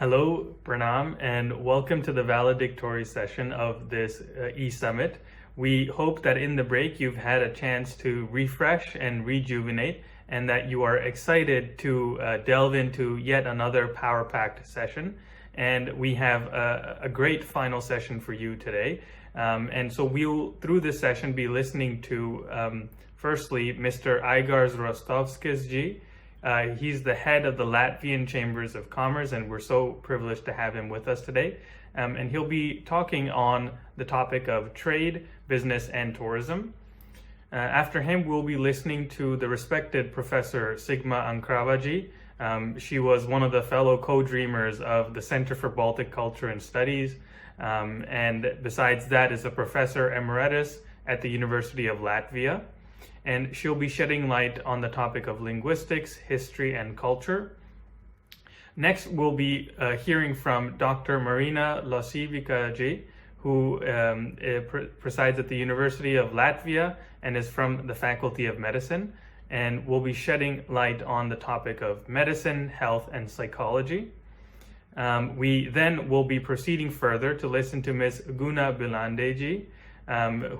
Hello, Pranam, and welcome to the valedictory session of this e-summit. We hope that in the break you've had a chance to refresh and rejuvenate, and that you are excited to delve into yet another power-packed session. And we have a great final session for you today. And so we'll, through this session, be listening to, firstly, Mr. Aigars Rostovskis-ji. He's the head of the Latvian Chambers of Commerce, and we're so privileged to have him with us today. And he'll be talking on the topic of trade, business, and tourism. After him, we'll be listening to the respected Professor Sigma Ankravaji. She was one of the fellow co-dreamers of the Center for Baltic Culture and Studies, and besides that is a professor emeritus at the University of Latvia. And she'll be shedding light on the topic of linguistics, history, and culture. Next, we'll be hearing from Dr. Marina Losivica-ji, who presides at the University of Latvia and is from the Faculty of Medicine. And we'll be shedding light on the topic of medicine, health, and psychology. We then will be proceeding further to listen to Ms. Guna Bilande-ji,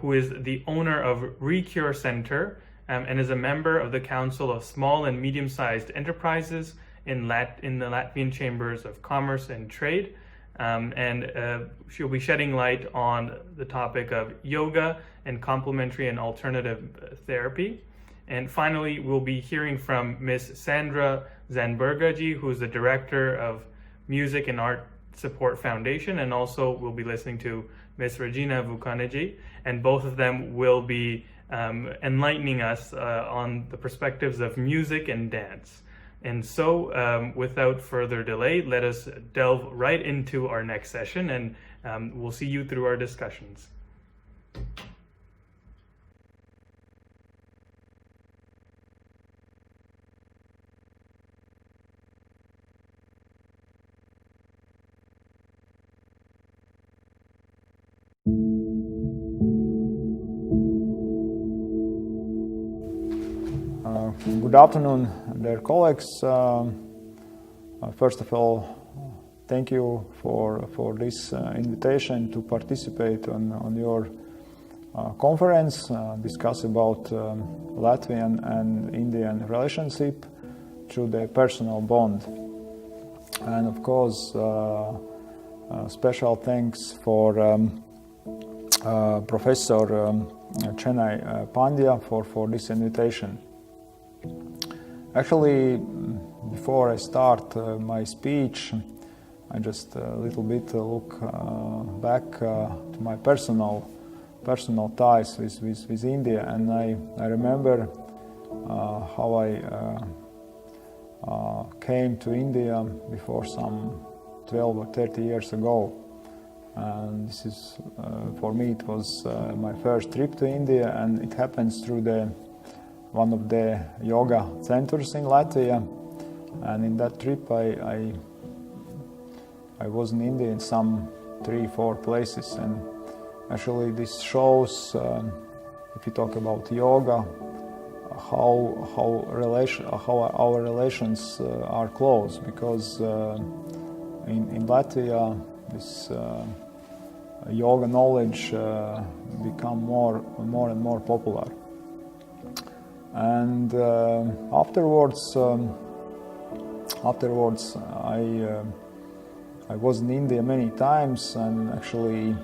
who is the owner of Recure Center and is a member of the Council of Small and Medium-Sized Enterprises in the Latvian Chambers of Commerce and Trade. She'll be shedding light on the topic of yoga and complementary and alternative therapy. And finally, we'll be hearing from Ms. Sandra Zanberga-ji, who is the Director of Music and Art Support Foundation, and also we'll be listening to Ms. Regina Vukaneji, and both of them will be enlightening us on the perspectives of music and dance. And so, without further delay, let us delve right into our next session, and we'll see you through our discussions. Good afternoon, dear colleagues. First of all, thank you for this invitation to participate on your conference, discuss about Latvian and Indian relationship through the personal bond. And of course, special thanks for Professor Chennai Pandya for this invitation. Actually, before I start my speech, I just a little bit look back to my personal ties with India, and I remember how I came to India before some 12 or 30 years ago. And this is, for me, it was my first trip to India, and it happens through one of the yoga centers in Latvia. And in that trip, I was in India in some 3-4 places. And actually, this shows, if you talk about yoga, how our relations are close. Because in Latvia, this yoga knowledge become more and more popular. And afterwards, I was in India many times, and actually,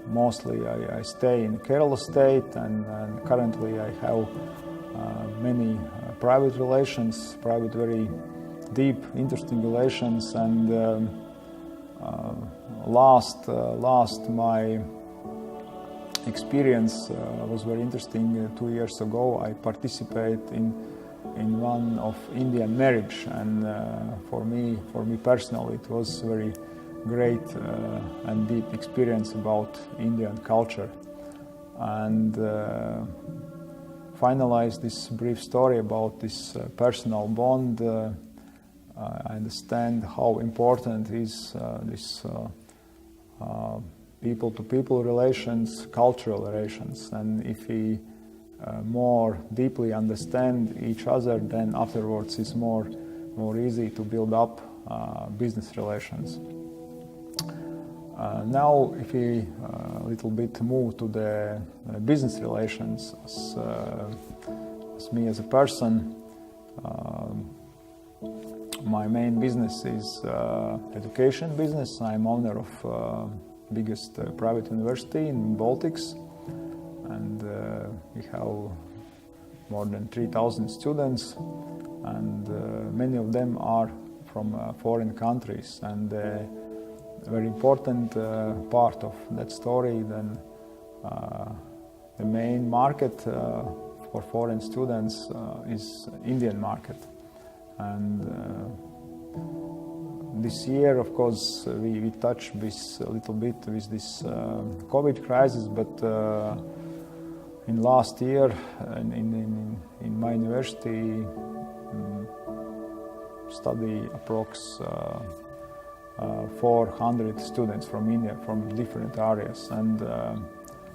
mostly I stay in Kerala state, and currently I have many private relations, very deep, interesting relations. And last my experience was very interesting. 2 years ago, I participated in one of Indian marriage, and for me personally, it was very great and deep experience about Indian culture. And finalize this brief story about this personal bond. I understand how important is this people-to-people relations, cultural relations, and if we more deeply understand each other, then afterwards it's more easy to build up business relations. Now, if we a little bit move to the business relations, as me as a person, my main business is education business. I'm owner of biggest private university in Baltics, and we have more than 3,000 students, and many of them are from foreign countries. And a very important part of that story, then the main market for foreign students is Indian market. And this year, of course, we touched this a little bit with this COVID crisis, but in last year in my university study approx 400 students from India, from different areas. And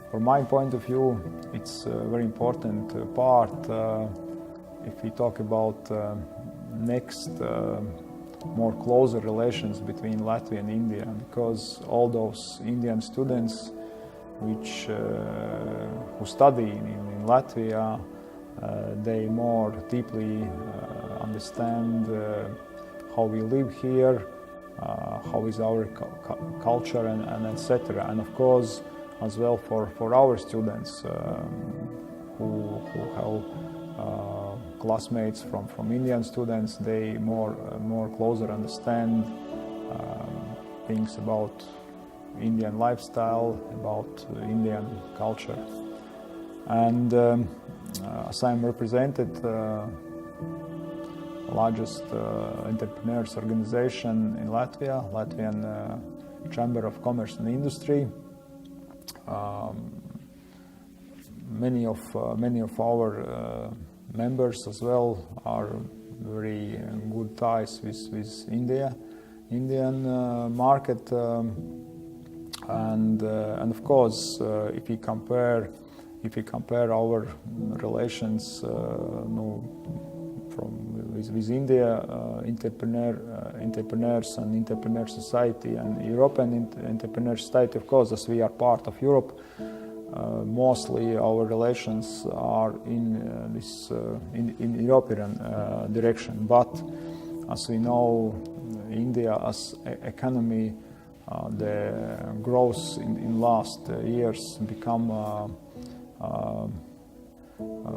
from my point of view, it's a very important part if we talk about next more closer relations between Latvia and India, because all those Indian students who study in Latvia, they more deeply understand how we live here, how is our culture, and etc. And of course, as well for our students who have classmates from Indian students, they more closer understand things about Indian lifestyle, about Indian culture. And as I'm represented largest entrepreneurs organization in Latvia, Latvian Chamber of Commerce and Industry. Many of our members as well are very good ties with Indian market, and of course if we compare our relations with India, entrepreneurs and entrepreneur society, and European entrepreneur society, of course, as we are part of Europe, mostly our relations are in European direction. But as we know, India as economy, the growth in last years become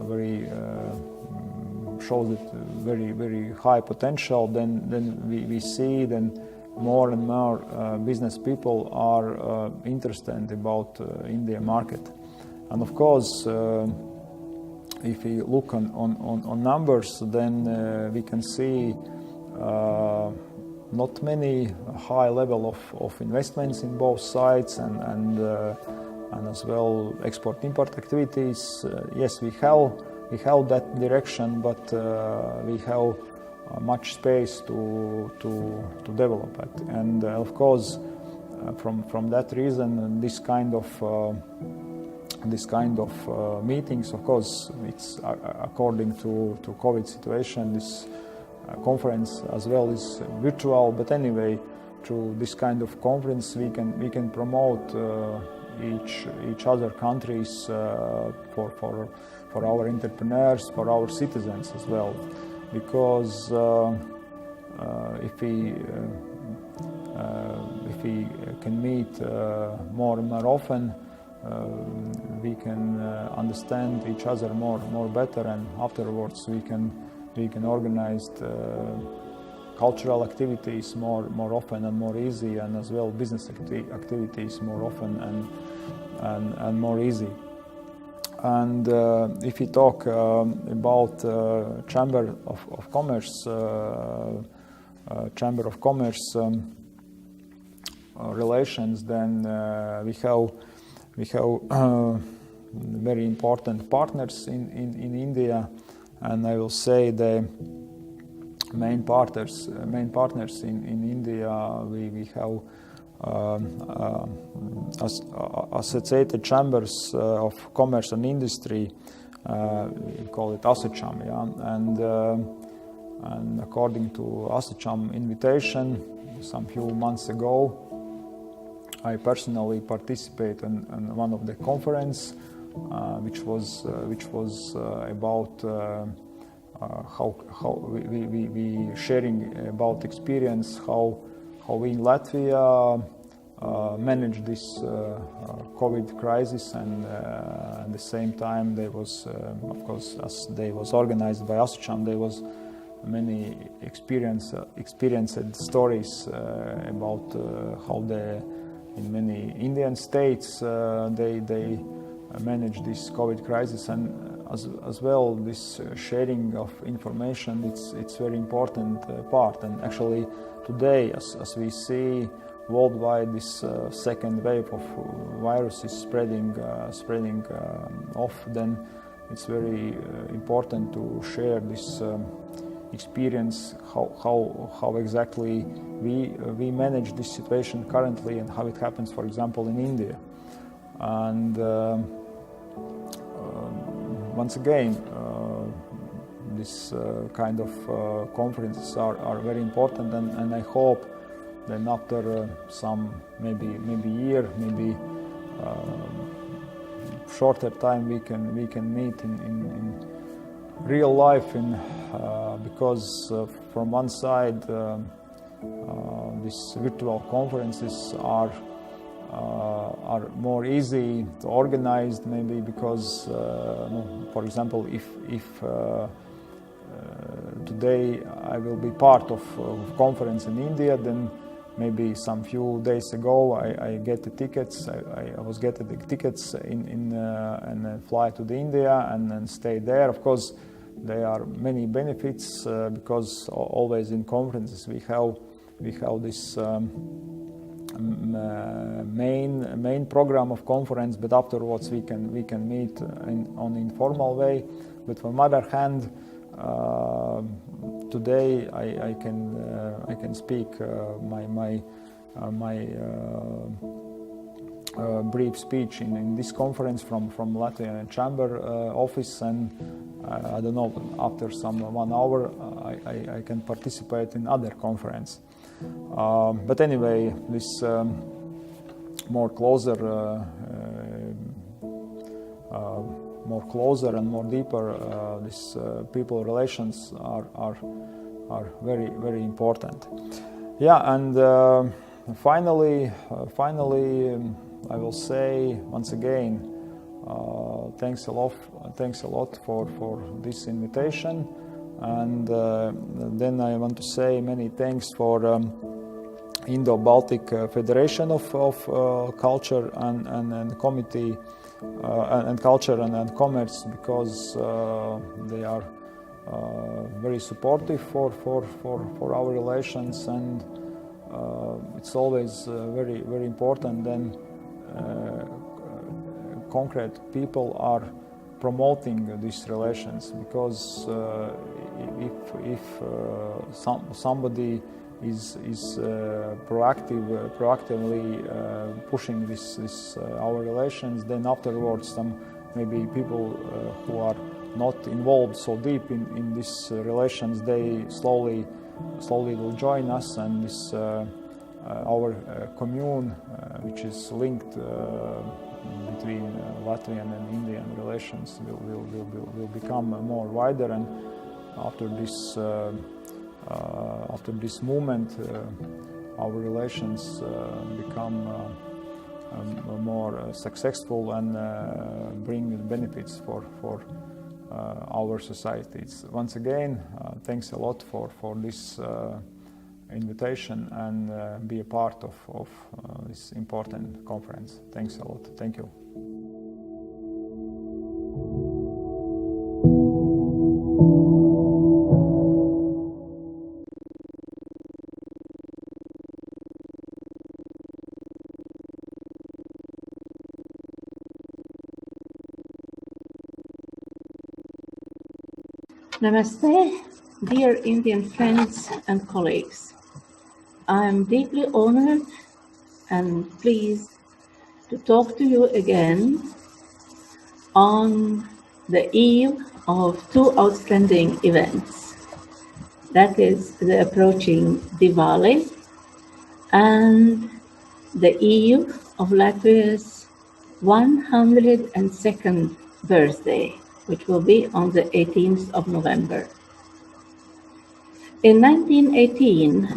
very shows it very high potential. Then we see then more and more business people are interested about Indian market. And of course, if we look on numbers, then we can see not many high level of investments in both sides, and as well export-import activities. Yes, we have that direction, but we have much space to develop it. And of course, from that reason, this kind of meetings, of course, it's according to COVID situation. This conference as well is virtual, but anyway, through this kind of conference, we can promote each other countries for our entrepreneurs, for our citizens as well, because if we can meet more and more often, we can understand each other more better, and afterwards we can organize cultural activities more often and more easy, and as well business activities more often and more easy. And if we talk about Chamber of Commerce relations, then we have very important partners in India, and I will say the main partners in India. We have associated chambers of commerce and industry. We call it ASSOCHAM, yeah. And And according to ASOCHAM invitation, some few months ago, I personally participated in one of the conference, which was about how we sharing about experience how we in Latvia manage this COVID crisis, and at the same time there was of course, as they was organized by ASOCHAM, there was many experienced stories about how in many Indian states they manage this COVID crisis, and as well this sharing of information, it's very important part. And actually today, as we see worldwide, this second wave of virus is spreading off, then it's very important to share this experience, how exactly we manage this situation currently, and how it happens, for example, in India. And once again, this kind of conferences are very important, and I hope then after some maybe year, maybe shorter time, we can meet in real life, because from one side these virtual conferences are more easy to organize, maybe because for example, if today I will be part of conference in India, then maybe some few days ago I get the tickets. I was getting the tickets and fly to the India and stay there. Of course, there are many benefits because always in conferences we have this main program of conference, but afterwards we can meet on informal way. But on the other hand, today I can speak my brief speech in this conference from Latvian Chamber office, and I don't know, after some 1 hour I can participate in other conference. But anyway, this more closer and more deeper this people relations are very, very important. Yeah, and finally I will say once again, thanks a lot for this invitation, and then I want to say many thanks for Indo-Baltic Federation of Culture and Committee and Culture and Commerce, because they are very supportive for our relations, and it's always very, very important then concrete people are promoting these relations, because if somebody is proactively pushing this our relations, then afterwards some maybe people who are not involved so deep in these relations, they slowly will join us, and this our commune, which is linked between Latvian and Indian relations, will become more wider, and after this moment, our relations become more successful and bring benefits for our societies. Once again, thanks a lot for this invitation and be a part of this important conference. Thanks a lot. Thank you. Namaste, dear Indian friends and colleagues. I am deeply honored and pleased to talk to you again on the eve of two outstanding events. that is the approaching Diwali, and the eve of Latvia's 102nd birthday, which will be on the 18th of November. In 1918,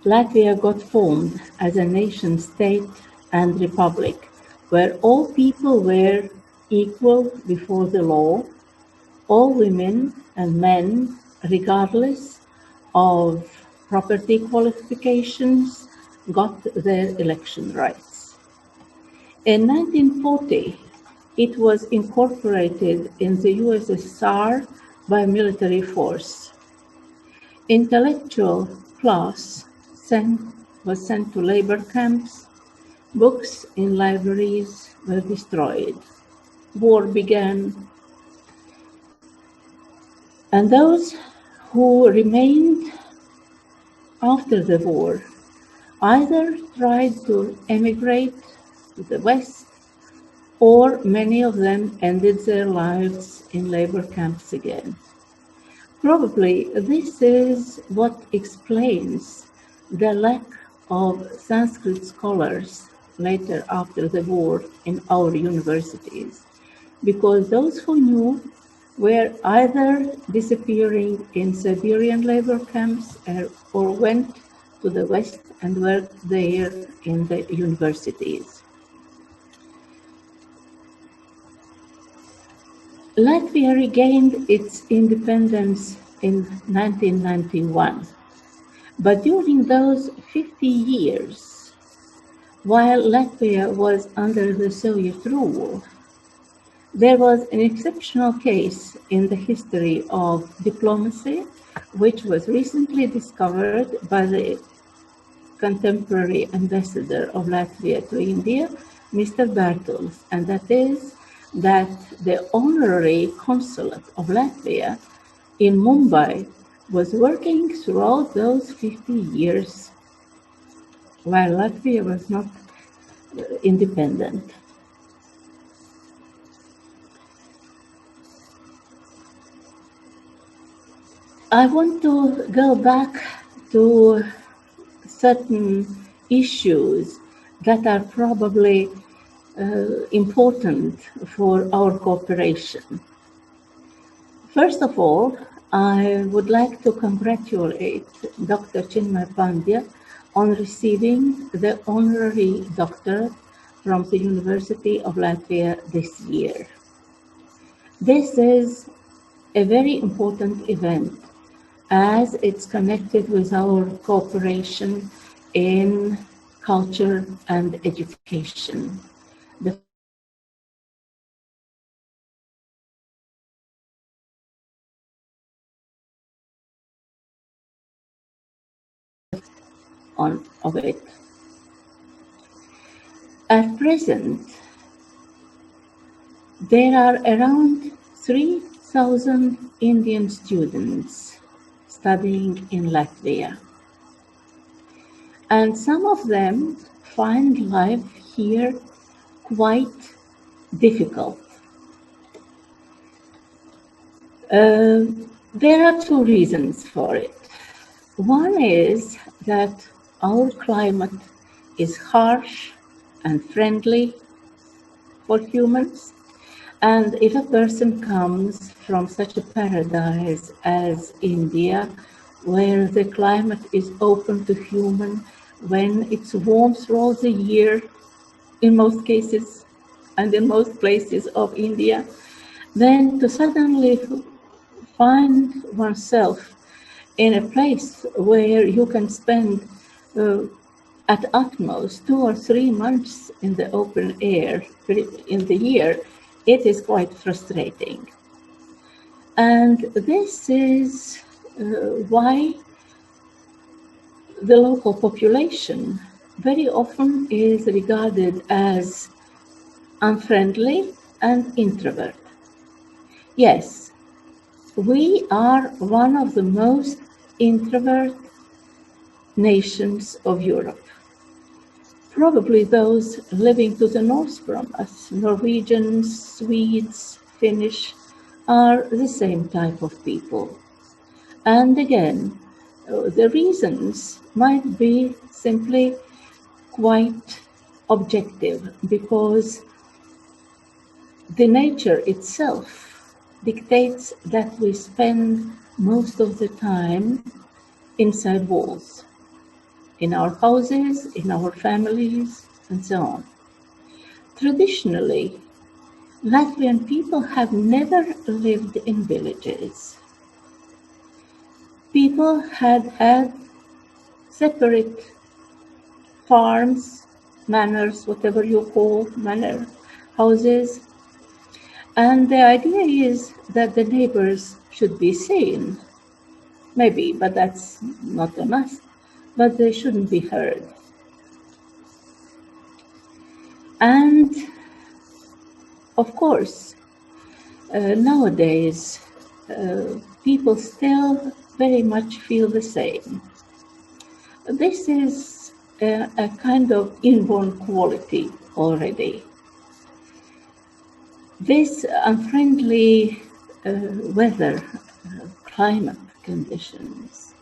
Latvia got formed as a nation state and republic, where all people were equal before the law, all women and men, regardless of property qualifications, got their election rights. In 1940, it was incorporated in the USSR by military force. Intellectual class was sent to labor camps, books in libraries were destroyed. War began, and those who remained after the war either tried to emigrate to the West, or many of them ended their lives in labor camps again. Probably this is what explains the lack of Sanskrit scholars later after the war in our universities, because those who knew were either disappearing in Siberian labor camps or went to the West and worked there in the universities. Latvia regained its independence in 1991, but during those 50 years, while Latvia was under the Soviet rule, there was an exceptional case in the history of diplomacy, which was recently discovered by the contemporary ambassador of Latvia to India, Mr. Bertels, and that is that the honorary consulate of Latvia in Mumbai was working throughout those 50 years while Latvia was not independent. I want to go back to certain issues that are probably important for our cooperation. First of all, I would like to congratulate Dr. Chinmay Pandya on receiving the honorary doctorate from the University of Latvia this year. This is a very important event as it's connected with our cooperation in culture and education. Of it. At present, there are around 3,000 Indian students studying in Latvia, and some of them find life here quite difficult. There are two reasons for it. One is that our climate is harsh and friendly for humans, and if a person comes from such a paradise as India, where the climate is open to human, when it's warm throughout the year, in most cases and in most places of India, then to suddenly find oneself in a place where you can spend at utmost 2 or 3 months in the open air in the year, it is quite frustrating. And this is why the local population very often is regarded as unfriendly and introvert. Yes, we are one of the most introvert nations of Europe. Probably those living to the north from us, Norwegians, Swedes, Finnish, are the same type of people. And again, the reasons might be simply quite objective, because the nature itself dictates that we spend most of the time inside walls, in our houses, in our families, and so on. Traditionally, Latvian people have never lived in villages. People had separate farms, manors, whatever you call manor houses. And the idea is that the neighbors should be seen, maybe, but that's not a must, but they shouldn't be heard. And of course, nowadays, people still very much feel the same. This is a kind of inborn quality already. This unfriendly weather, climate conditions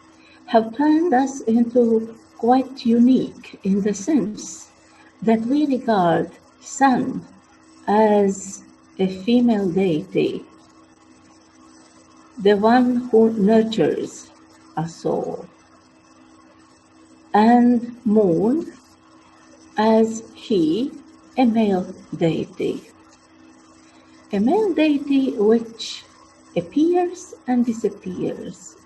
have turned us into quite unique in the sense that we regard sun as a female deity, the one who nurtures us all, and moon as he, a male deity. A male deity which appears and disappears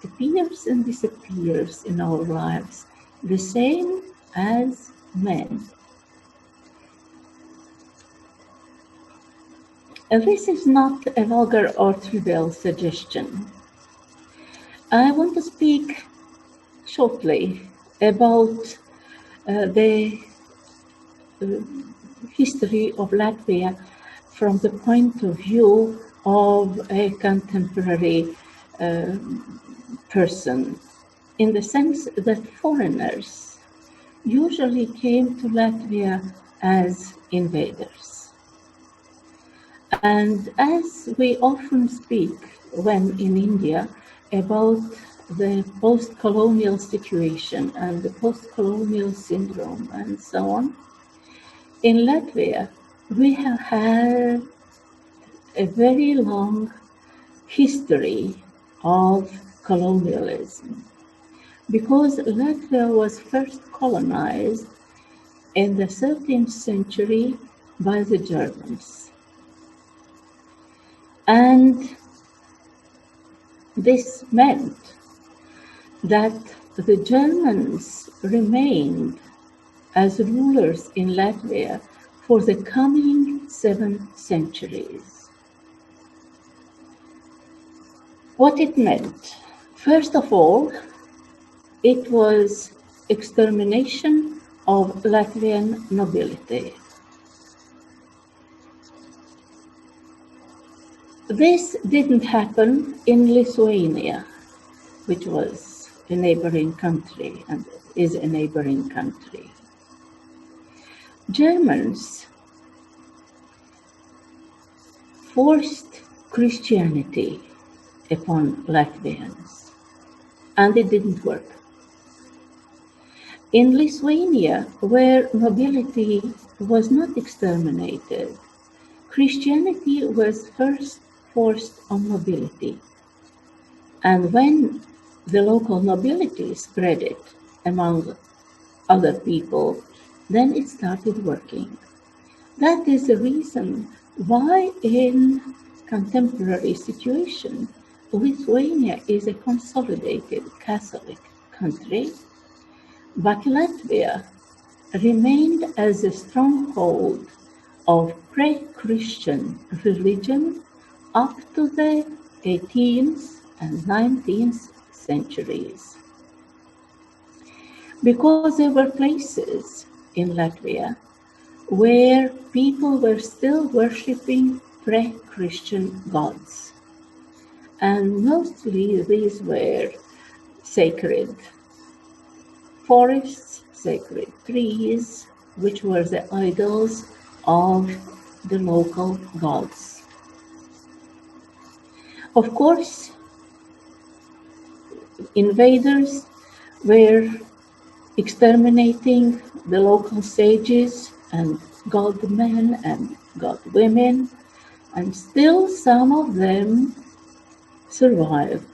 in our lives, the same as men. This is not a vulgar or trivial suggestion. I want to speak shortly about the history of Latvia from the point of view of a contemporary person, in the sense that foreigners usually came to Latvia as invaders. And as we often speak when in India about the post-colonial situation and the post-colonial syndrome and so on, in Latvia, we have had a very long history of colonialism, because Latvia was first colonized in the 13th century by the Germans. And this meant that the Germans remained as rulers in Latvia for the coming 7 centuries. What it meant, first of all, it was extermination of Latvian nobility. This didn't happen in Lithuania, which was a neighboring country and is a neighboring country. Germans forced Christianity upon Latvians, and it didn't work. In Lithuania, where nobility was not exterminated, Christianity was first forced on nobility. And when the local nobility spread it among other people, then it started working. That is the reason why in contemporary situation, Lithuania is a consolidated Catholic country, but Latvia remained as a stronghold of pre-Christian religion up to the 18th and 19th centuries. Because there were places in Latvia where people were still worshipping pre-Christian gods. And mostly these were sacred forests, sacred trees, which were the idols of the local gods. Of course, invaders were exterminating the local sages and god men and god women, and still some of them survived,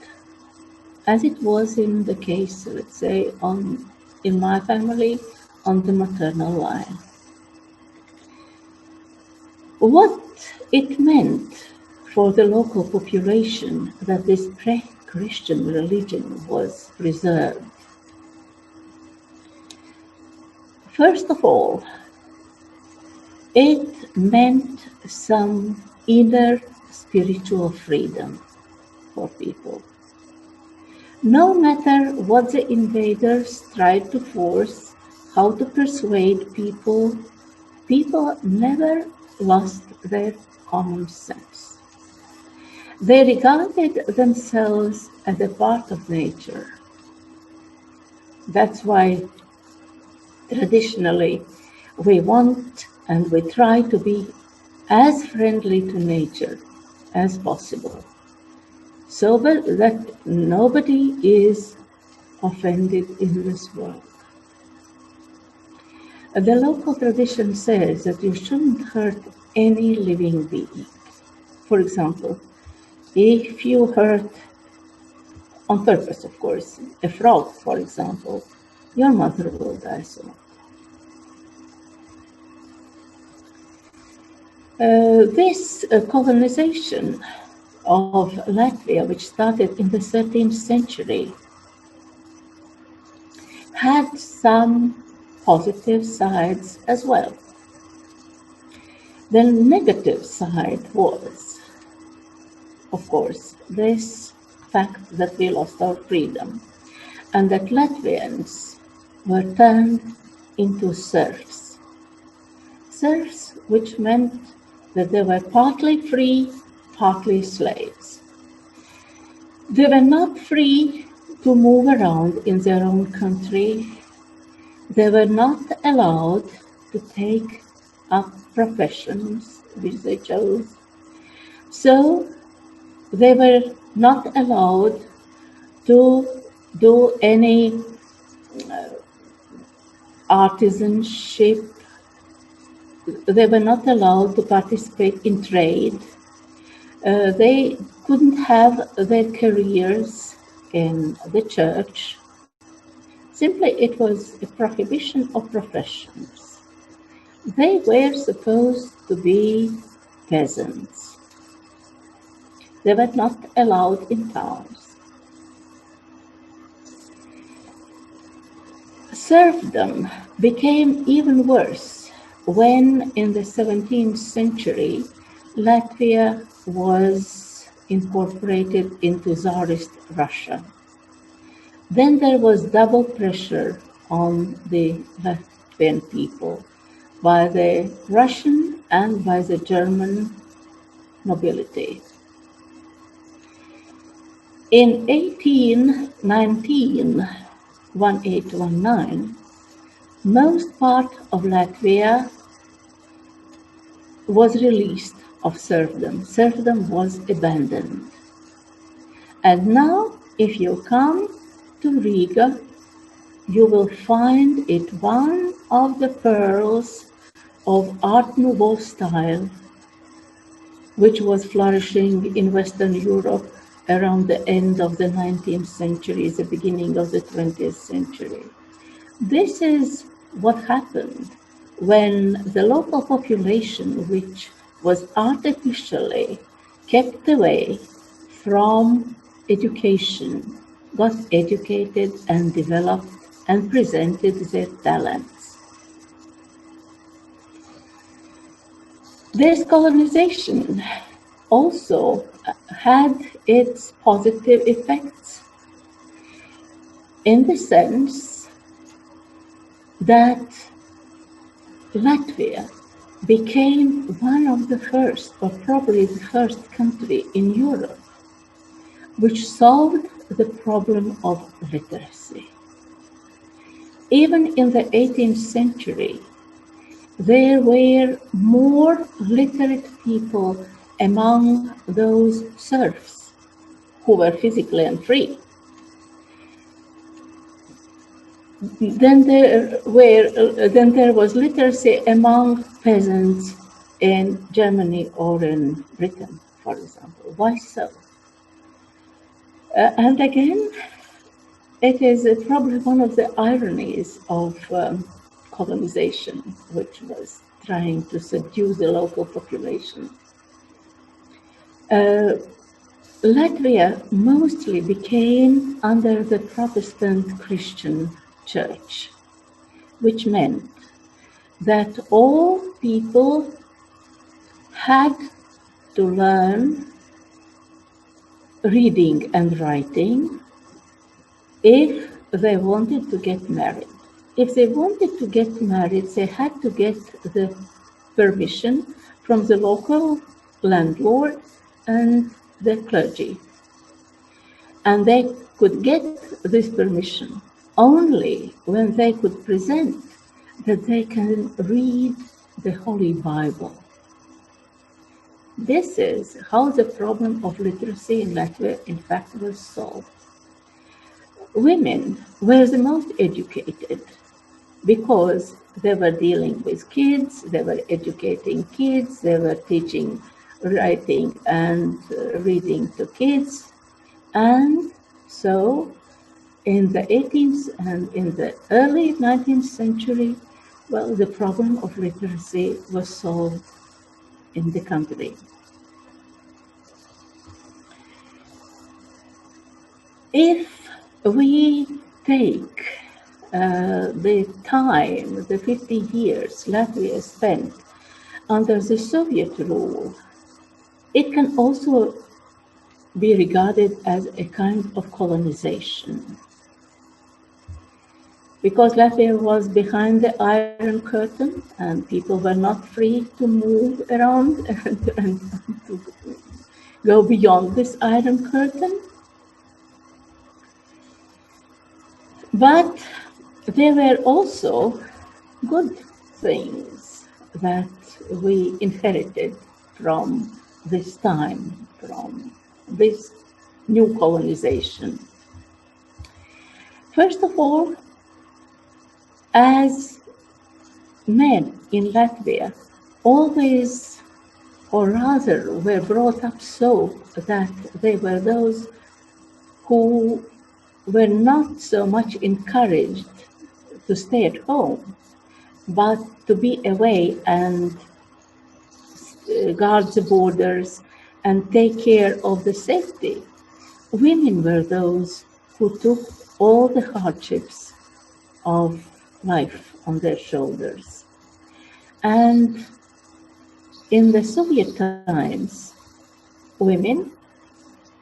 as it was in the case, let's say, in my family, on the maternal line. What it meant for the local population that this pre-Christian religion was preserved. First of all, it meant some inner spiritual freedom for people. No matter what the invaders tried to force, how to persuade people, people never lost their common sense. They regarded themselves as a part of nature. That's why traditionally we want and we try to be as friendly to nature as possible, so that nobody is offended in this world. The local tradition says that you shouldn't hurt any living being. For example, if you hurt, on purpose of course, a frog, for example, your mother will die soon. This colonization of Latvia, which started in the 13th century, had some positive sides as well. The negative side was, of course, this fact that we lost our freedom and that Latvians were turned into serfs. Serfs, which meant that they were partly free, partly slaves. They were not free to move around in their own country. They were not allowed to take up professions which they chose. So they were not allowed to do any artisanship. They were not allowed to participate in trade. They couldn't have their careers in the church. Simply, it was a prohibition of professions. They were supposed to be peasants. They were not allowed in towns. Serfdom became even worse when, in the 17th century, Latvia was incorporated into Tsarist Russia. Then there was double pressure on the Latvian people by the Russian and by the German nobility. In 1819, most part of Latvia was released of serfdom. Serfdom was abandoned. And now, if you come to Riga, you will find it one of the pearls of Art Nouveau style, which was flourishing in Western Europe around the end of the 19th century, the beginning of the 20th century. This is what happened when the local population, which was artificially kept away from education, got educated and developed and presented their talents. This colonization also had its positive effects in the sense that Latvia became one of the first, or probably the first country in Europe, which solved the problem of literacy. Even in the 18th century, there were more literate people among those serfs who were physically unfree then there was literacy among peasants in Germany or in Britain, for example. Why so? And again, it is probably one of the ironies of colonization, which was trying to subdue the local population. Latvia mostly became under the Protestant Christian Church, which meant that all people had to learn reading and writing if they wanted to get married. If they wanted to get married, they had to get the permission from the local landlord and the clergy. And they could get this permission only when they could present that they can read the Holy Bible. This is how the problem of literacy in Latvia, in fact, was solved. Women were the most educated because they were dealing with kids, they were educating kids, they were teaching writing and reading to kids. And so in the 18th and in the early 19th century, well, the problem of literacy was solved in the country. If we take the time, the 50 years Latvia spent under the Soviet rule, it can also be regarded as a kind of colonization. Because Latvia was behind the Iron Curtain and people were not free to move around and to go beyond this Iron Curtain. But there were also good things that we inherited from this time, from this new colonization. First of all, as men in Latvia always, or rather, were brought up so that they were those who were not so much encouraged to stay at home, but to be away and guard the borders and take care of the safety. Women were those who took all the hardships of life on their shoulders. And in the Soviet times, women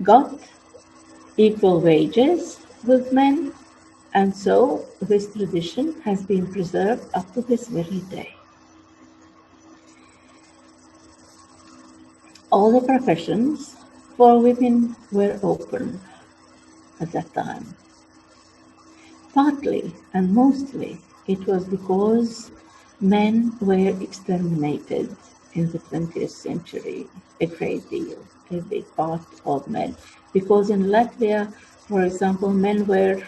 got equal wages with men, and so this tradition has been preserved up to this very day. All the professions for women were open at that time. Partly and mostly it was because men were exterminated in the 20th century, a great deal, a big part of men. Because in Latvia, for example, men were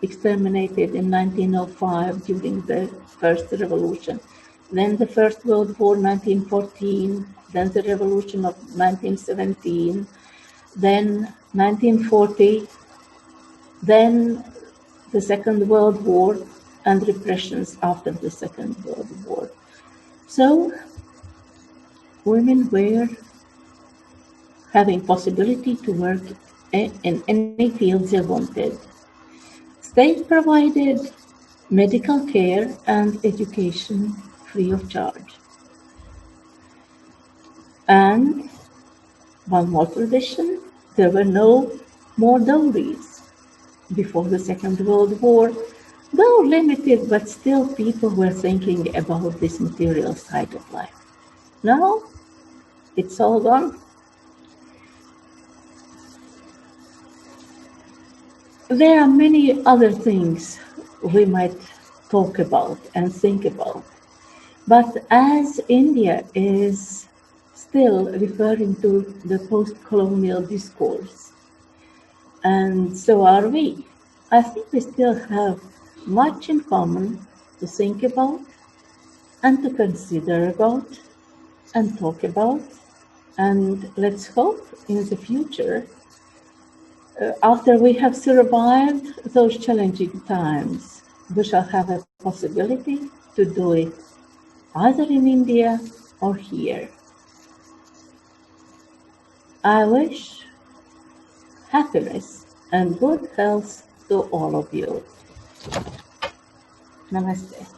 exterminated in 1905 during the First Revolution. Then the First World War, 1914, then the Revolution of 1917, then 1940, then the Second World War and repressions after the Second World War. So women were having possibility to work in any field they wanted. State provided medical care and education free of charge. And one more tradition, there were no more dowries before the Second World War, though limited, but still people were thinking about this material side of life. Now, it's all gone. There are many other things we might talk about and think about, but as India is still referring to the post-colonial discourse, and so are we, I think we still have much in common to think about and to consider about and talk about. And let's hope in the future, after we have survived those challenging times, we shall have a possibility to do it either in India or here. I wish happiness and good health to all of you. Namaste.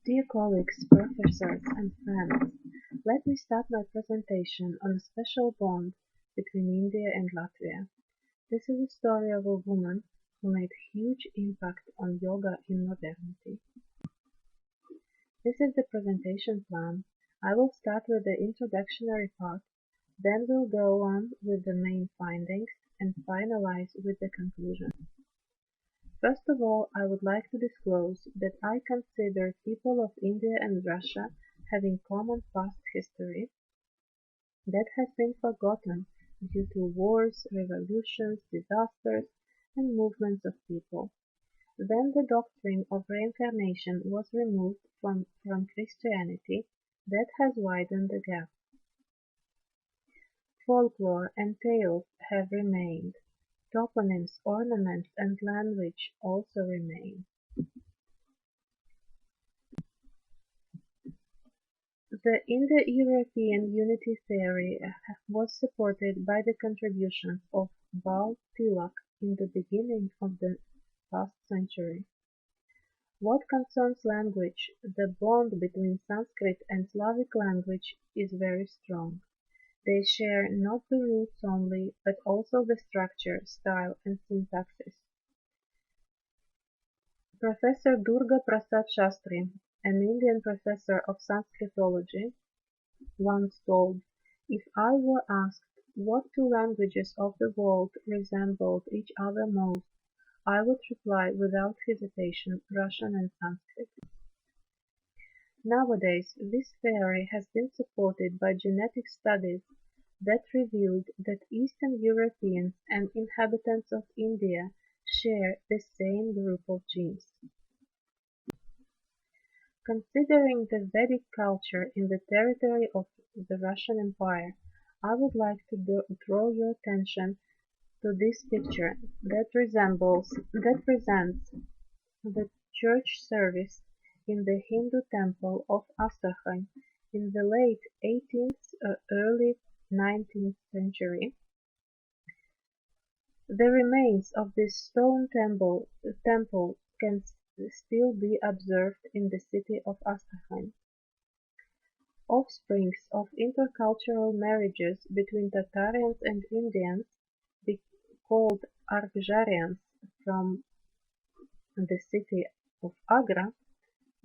Dear colleagues, professors, and friends, let me start my presentation on a special bond between India and Latvia. This is the story of a woman who made huge impact on yoga in modernity. This is the presentation plan. I will start with the introductory part, then we'll go on with the main findings and finalize with the conclusion. First of all, I would like to disclose that I consider people of India and Russia having common past history that has been forgotten due to wars, revolutions, disasters, and movements of people. When the doctrine of reincarnation was removed from Christianity, that has widened the gap. Folklore and tales have remained. Toponyms, ornaments, and language also remain. The Indo-European unity theory was supported by the contributions of Baltic in the beginning of the past century. What concerns language, the bond between Sanskrit and Slavic language is very strong. They share not the roots only, but also the structure, style, and syntaxis. Professor Durga Prasad Shastri, an Indian professor of Sanskritology, once told, "If I were asked what two languages of the world resembled each other most, I would reply without hesitation Russian and Sanskrit." Nowadays, this theory has been supported by genetic studies that revealed that Eastern Europeans and inhabitants of India share the same group of genes. Considering the Vedic culture in the territory of the Russian Empire, I would like to draw your attention to this picture that presents the church service in the Hindu temple of Astrakhan in the late 18th early 19th century. The remains of this stone temple can still be observed in the city of Astrakhan. Offsprings of intercultural marriages between Tatarians and Indians, called Argyarians from the city of Agra,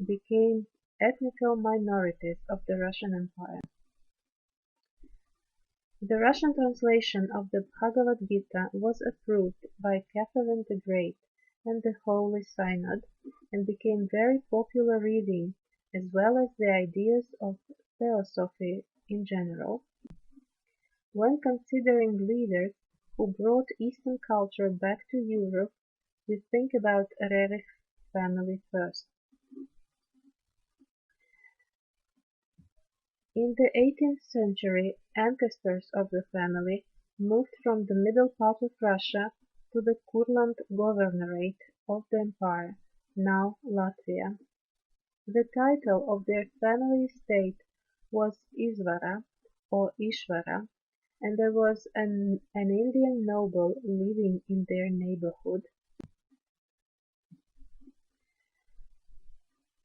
became ethnical minorities of the Russian Empire. The Russian translation of the Bhagavad Gita was approved by Catherine the Great and the Holy Synod and became very popular reading, as well as the ideas of theosophy in general. When considering leaders who brought Eastern culture back to Europe, we think about Rerich family first. In the 18th century, ancestors of the family moved from the middle part of Russia to the Kurland governorate of the empire, now Latvia. The title of their family estate was Isvara or Ishvara, and there was an Indian noble living in their neighborhood.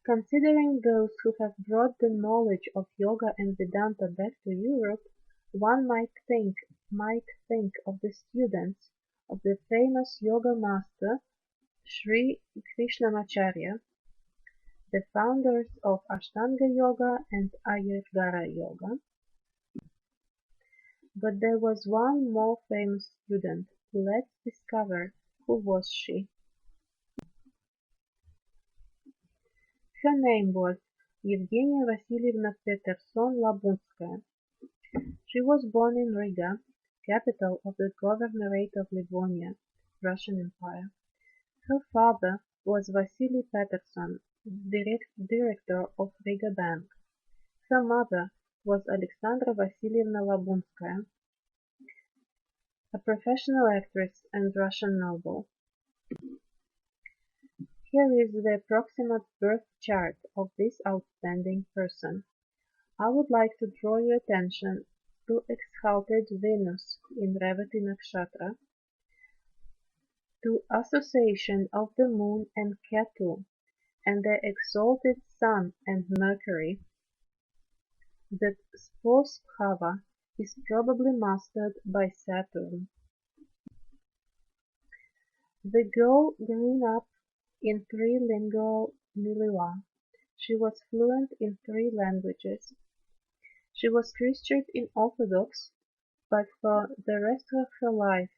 Considering those who have brought the knowledge of yoga and Vedanta back to Europe, one might think of the students of the famous yoga master Sri Krishnamacharya, the founders of Ashtanga Yoga and Ayurveda Yoga. But there was one more famous student. Let's discover who was she. Her name was Evgenia Vasilievna Peterson-Labunskaya. She was born in Riga, capital of the Governorate of Livonia, Russian Empire. Her father was Vasily Peterson, director of Riga Bank. Her mother was Alexandra Vasilievna Labunskaya, a professional actress and Russian noble. Here is the approximate birth chart of this outstanding person. I would like to draw your attention to exalted Venus in Revati Nakshatra, to association of the Moon and Ketu, and the exalted Sun and Mercury. The spouse bhava is probably mastered by Saturn. The girl grew up in trilingual milieu. She was fluent in 3 languages. She was Christian in Orthodox, but for the rest of her life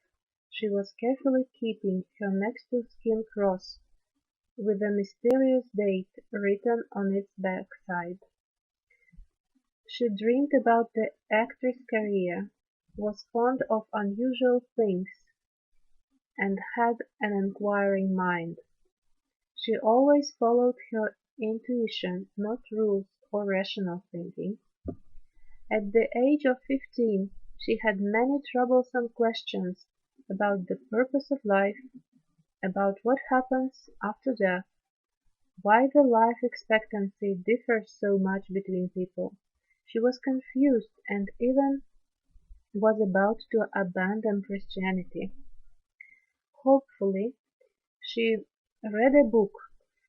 she was carefully keeping her next-to-skin cross with a mysterious date written on its backside. She dreamed about the actress career, was fond of unusual things, and had an inquiring mind. She always followed her intuition, not rules or rational thinking. At the age of 15, she had many troublesome questions about the purpose of life, about what happens after death, why the life expectancy differs so much between people. She was confused and even was about to abandon Christianity. Hopefully, she read a book,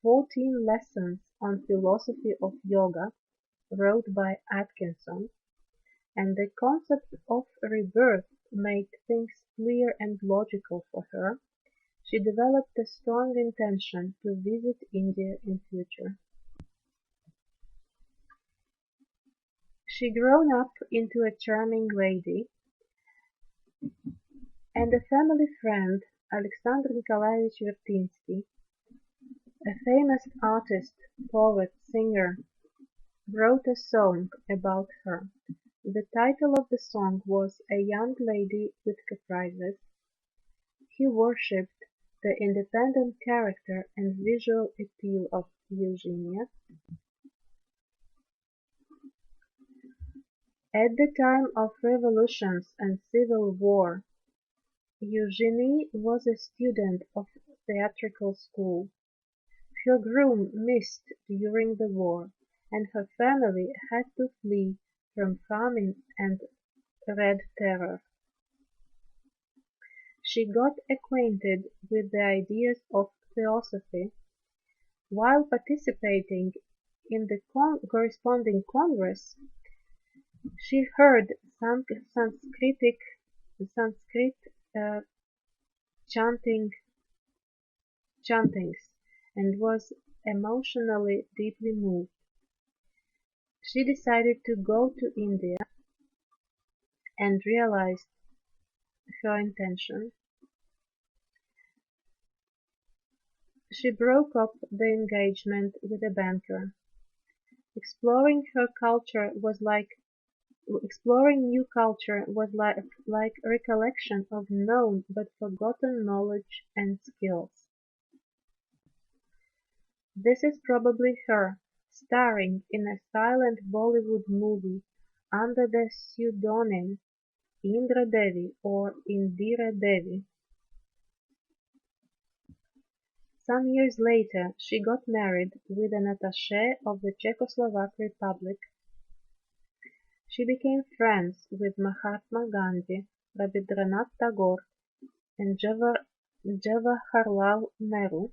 14 Lessons on Philosophy of Yoga, wrote by Atkinson, and the concept of rebirth made things clear and logical for her. She developed a strong intention to visit India in future. She grown up into a charming lady, and a family friend, Alexander Nikolaevich Vertinsky, a famous artist, poet, singer, wrote a song about her. The title of the song was A Young Lady with Caprices. He worshipped the independent character and visual appeal of Eugenia. At the time of revolutions and civil war, Eugenie was a student of theatrical school. Her groom missed during the war, and her family had to flee from famine and Red Terror. She got acquainted with the ideas of theosophy. While participating in the corresponding congress, she heard Sanskrit chantings and was emotionally deeply moved. She decided to go to India and realized her intention. She broke up the engagement with a banker. Exploring new culture was like recollection of known but forgotten knowledge and skills. This is probably her, starring in a silent Bollywood movie under the pseudonym Indra Devi or Indira Devi. Some years later she got married with an attaché of the Czechoslovak Republic. She became friends with Mahatma Gandhi, Rabindranath Tagore, and Jawaharlal Nehru,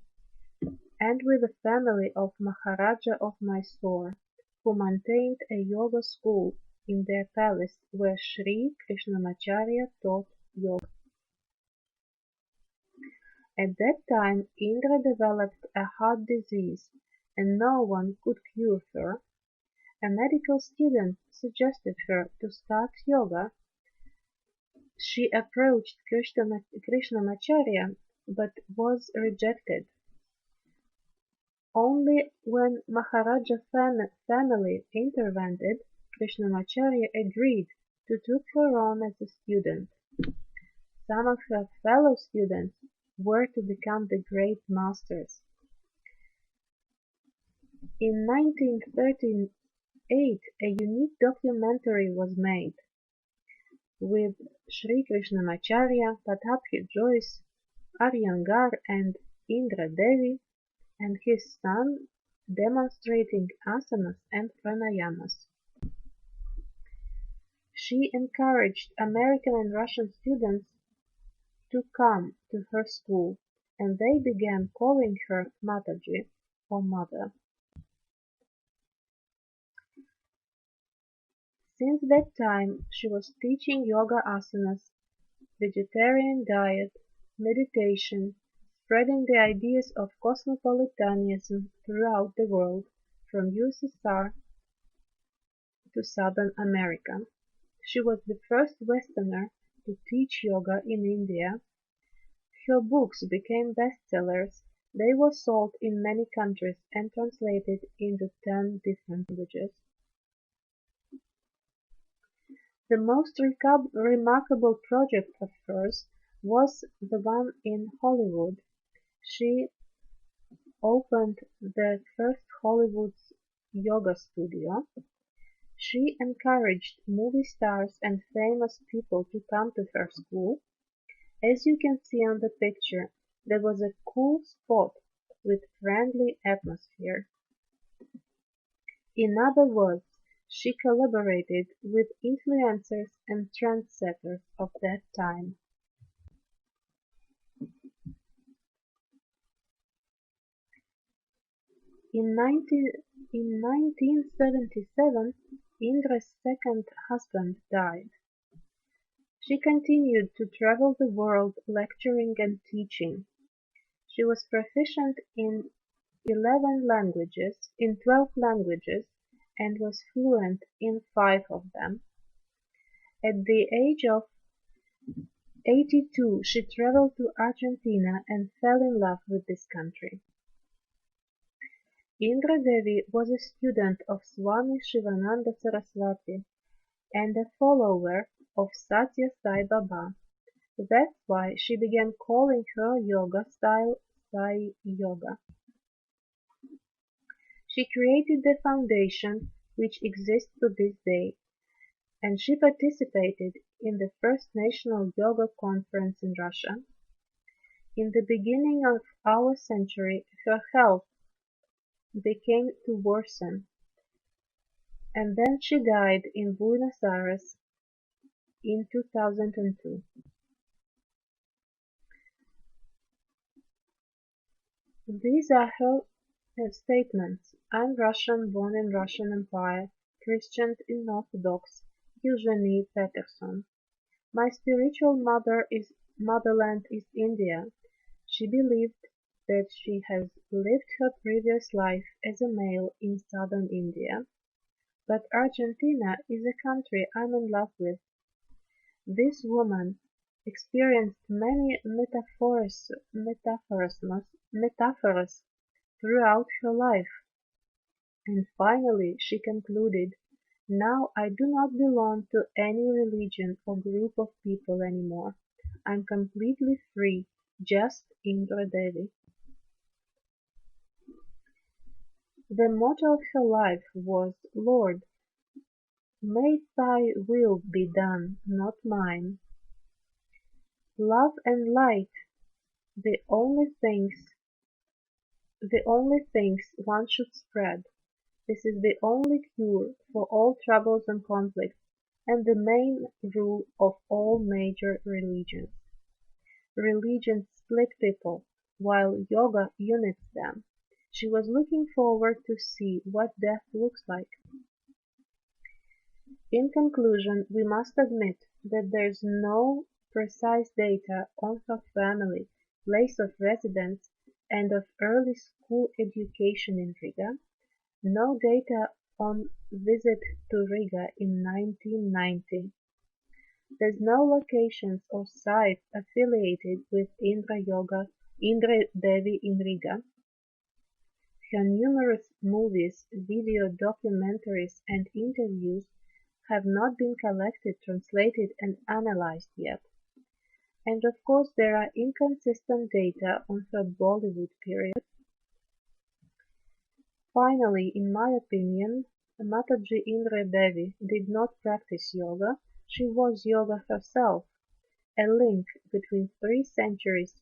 and with the family of Maharaja of Mysore, who maintained a yoga school in their palace where Sri Krishnamacharya taught yoga. At that time Indra developed a heart disease and no one could cure her. A medical student suggested her to start yoga, She approached Krishnamacharya but was rejected. Only when Maharaja family intervened, Krishnamacharya agreed to take her on as a student. Some of her fellow students were to become the great masters. In 1938, a unique documentary was made with Sri Krishnamacharya, Pataphi Jois, Aryangar and Indra Devi and his son demonstrating asanas and pranayamas. She encouraged American and Russian students to come to her school, and they began calling her Mataji, or Mother. Since that time, she was teaching yoga asanas, vegetarian diet, meditation, spreading the ideas of cosmopolitanism throughout the world, from USSR to Southern America. She was the first Westerner to teach yoga in India. Her books became bestsellers. They were sold in many countries and translated into 10 different languages. The most remarkable project of hers was the one in Hollywood. She opened the first Hollywood's yoga studio. She encouraged movie stars and famous people to come to her school. As you can see on the picture, there was a cool spot with friendly atmosphere. In other words, she collaborated with influencers and trendsetters of that time. In 1977, Indra's second husband died. She continued to travel the world lecturing and teaching. She was proficient in 12 languages, and was fluent in 5 of them. At the age of 82, she traveled to Argentina and fell in love with this country. Indra Devi was a student of Swami Shivananda Saraswati and a follower of Satya Sai Baba. That's why she began calling her yoga style Sai Yoga. She created the foundation which exists to this day, and she participated in the first National Yoga Conference in Russia. In the beginning of our century, her health began to worsen, and then she died in Buenos Aires in 2002. These are her statements. I'm Russian, born in Russian Empire, Christian in Orthodox, Eugenie Peterson. My spiritual motherland is India. She believed that she has lived her previous life as a male in southern India. But Argentina is a country I'm in love with. This woman experienced many metaphors throughout her life, and finally she concluded, now I do not belong to any religion or group of people anymore. I'm completely free, just Indra Devi. The motto of her life was, Lord, may thy will be done, not mine. Love and light, the only things one should spread. This is the only cure for all troubles and conflicts, and the main rule of all major religions. Religions split people, while yoga unites them. She was looking forward to see what death looks like. In conclusion, we must admit that there is no precise data on her family, place of residence, and of early school education in Riga, no data on visit to Riga in 1990. There's no locations or sites affiliated with Indra Devi in Riga. Her numerous movies, video documentaries and interviews have not been collected, translated and analyzed yet. And of course there are inconsistent data on her Bollywood period. Finally, in my opinion, Mataji Indra Devi did not practice yoga, she was yoga herself, a link between 3 centuries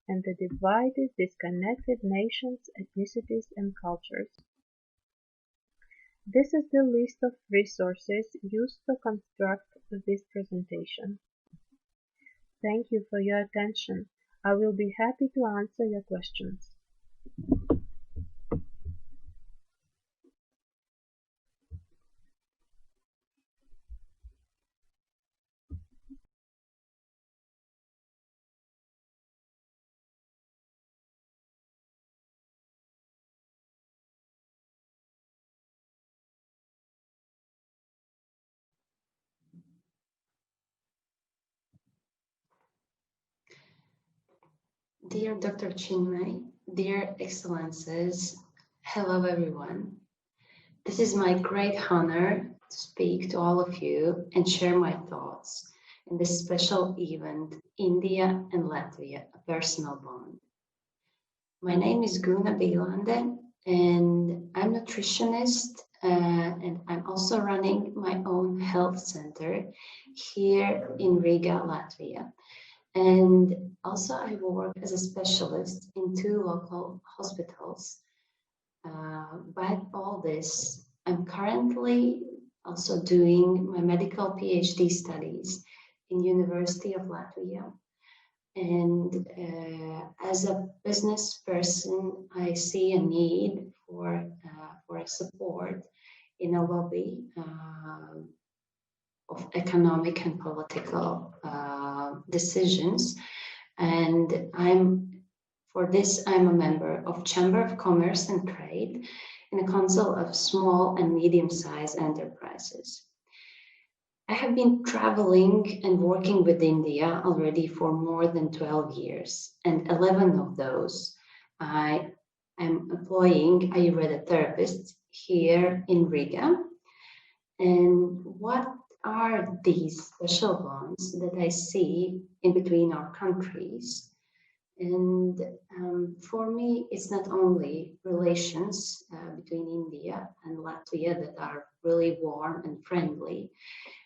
and the divided, disconnected nations, ethnicities and cultures. This is the list of resources used to construct this presentation. Thank you for your attention. I will be happy to answer your questions. Dear Dr. Chinmay, dear Excellences, hello everyone. This is my great honor to speak to all of you and share my thoughts in this special event, India and Latvia, a personal bond. My name is Guna Biglande and I'm a nutritionist and I'm also running my own health center here in Riga, Latvia. And also I work as a specialist in 2 local hospitals. By all this, I'm currently also doing my medical PhD studies in University of Latvia. And as a business person, I see a need for a support in a lobby of economic and political decisions, and I'm a member of Chamber of Commerce and Trade in a Council of Small and Medium-Sized Enterprises. I have been traveling and working with India already for more than 12 years, and 11 of those I am employing Ayurveda therapists here in Riga. And what are these special bonds that I see in between our countries? And for me, it's not only relations between India and Latvia that are really warm and friendly.